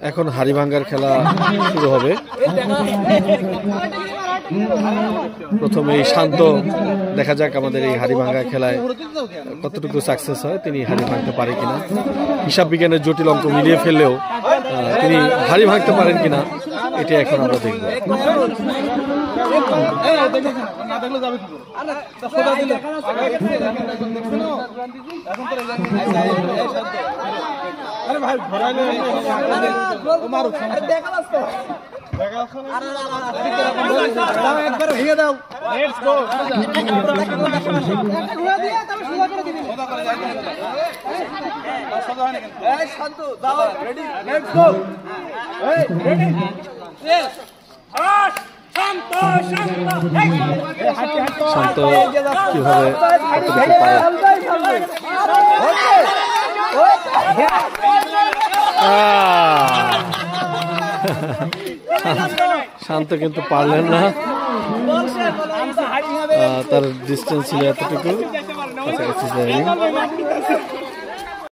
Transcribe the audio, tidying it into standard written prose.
এখন হাড়ি ভাঙ্গার খেলা শুরু হবে। প্রথমে এই শান্ত, দেখা যাক আমাদের এই হাড়ি ভাঙ্গা খেলায় কতটুকু সাকসেস হয়, তিনি হাড়ি ভাঙতে পারে কিনা। হিসাব বিজ্ঞানের জটিল অঙ্ক মিলিয়ে ফেললেও তিনি হাড়ি ভাঙতে পারেন কিনা এটা এখন আমরা দেখব। একবার ভেঙে দাও। শান্ত কিভাবে শান্ত কিন্তু পারলেন না, তার ডিস্টেন্স ছিল এতটুকু।